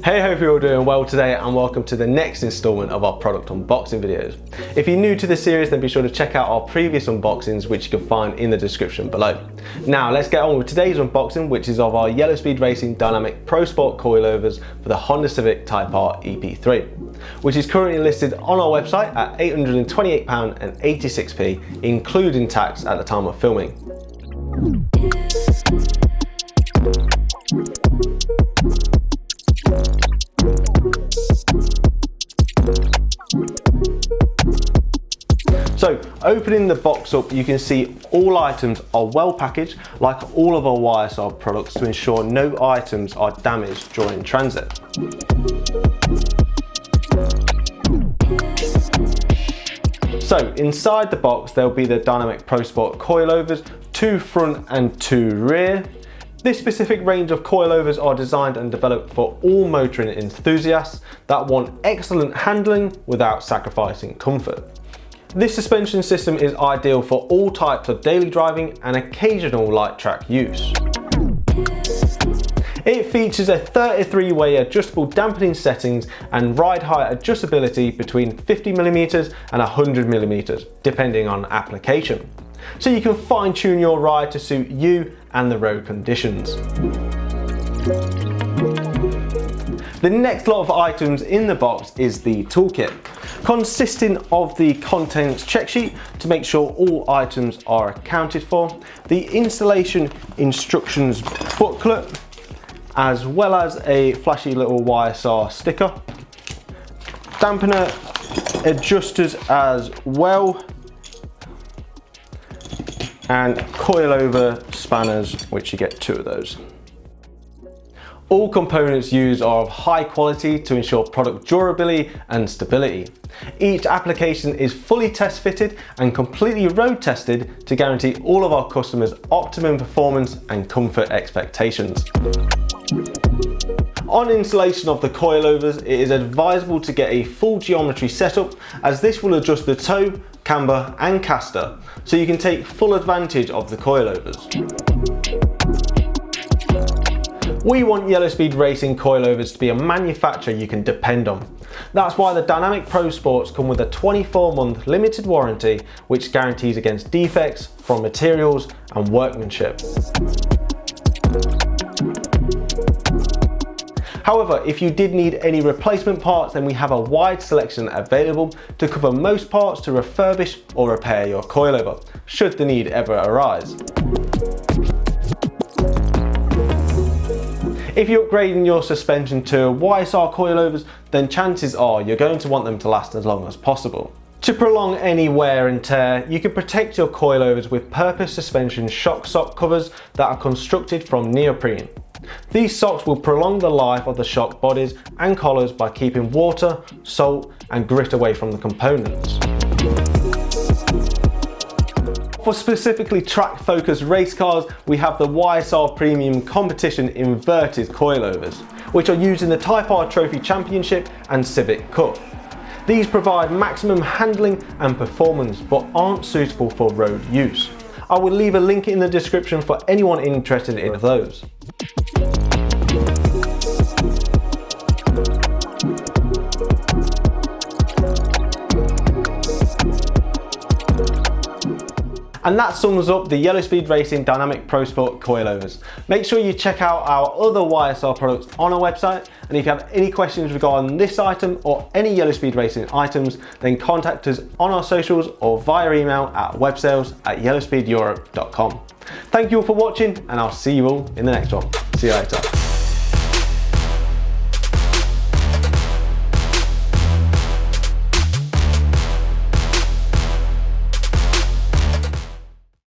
Hey, hope you're all doing well today and welcome to the next installment of our product unboxing videos. If you're new to this series, then be sure to check out our previous unboxings, which you can find in the description below. Now let's get on with today's unboxing, which is of our Yellow Speed Racing Dynamic Pro Sport Coilovers for the Honda Civic Type R EP3, which is currently listed on our website at £828.86, including tax at the time of filming. So, opening the box up, you can see all items are well packaged, like all of our YSR products, to ensure no items are damaged during transit. So, inside the box, there'll be the Dynamic Pro Sport Coilovers, 2 front and 2 rear. This specific range of coilovers are designed and developed for all motoring enthusiasts that want excellent handling without sacrificing comfort. This suspension system is ideal for all types of daily driving and occasional light track use. It features a 33-way adjustable dampening settings and ride height adjustability between 50mm and 100mm, depending on application. So you can fine-tune your ride to suit you and the road conditions. The next lot of items in the box is the toolkit, consisting of the contents check sheet to make sure all items are accounted for, the installation instructions booklet, as well as a flashy little YSR sticker, dampener adjusters as well, and coilover spanners, which you get 2 of those. All components used are of high quality to ensure product durability and stability. Each application is fully test fitted and completely road tested to guarantee all of our customers optimum performance and comfort expectations. On installation of the coilovers, it is advisable to get a full geometry setup, as this will adjust the toe, camber and caster, so you can take full advantage of the coilovers. We want Yellow Speed Racing coilovers to be a manufacturer you can depend on. That's why the Dynamic Pro Sports come with a 24-month limited warranty, which guarantees against defects from materials and workmanship. However, if you did need any replacement parts, then we have a wide selection available to cover most parts to refurbish or repair your coilover, should the need ever arise. If you're upgrading your suspension to YSR coilovers, then chances are you're going to want them to last as long as possible. To prolong any wear and tear, you can protect your coilovers with purpose suspension shock sock covers that are constructed from neoprene. These socks will prolong the life of the shock bodies and collars by keeping water, salt and grit away from the components. For specifically track-focused race cars, we have the YSR Premium Competition Inverted Coilovers, which are used in the Type R Trophy Championship and Civic Cup. These provide maximum handling and performance, but aren't suitable for road use. I will leave a link in the description for anyone interested in those. And that sums up the Yellow Speed Racing Dynamic Pro Sport Coilovers. Make sure you check out our other YSR products on our website, and if you have any questions regarding this item or any Yellow Speed Racing items, then contact us on our socials or via email at websales@yellowspeedeurope.com. Thank you all for watching, and I'll see you all in the next one. See you later.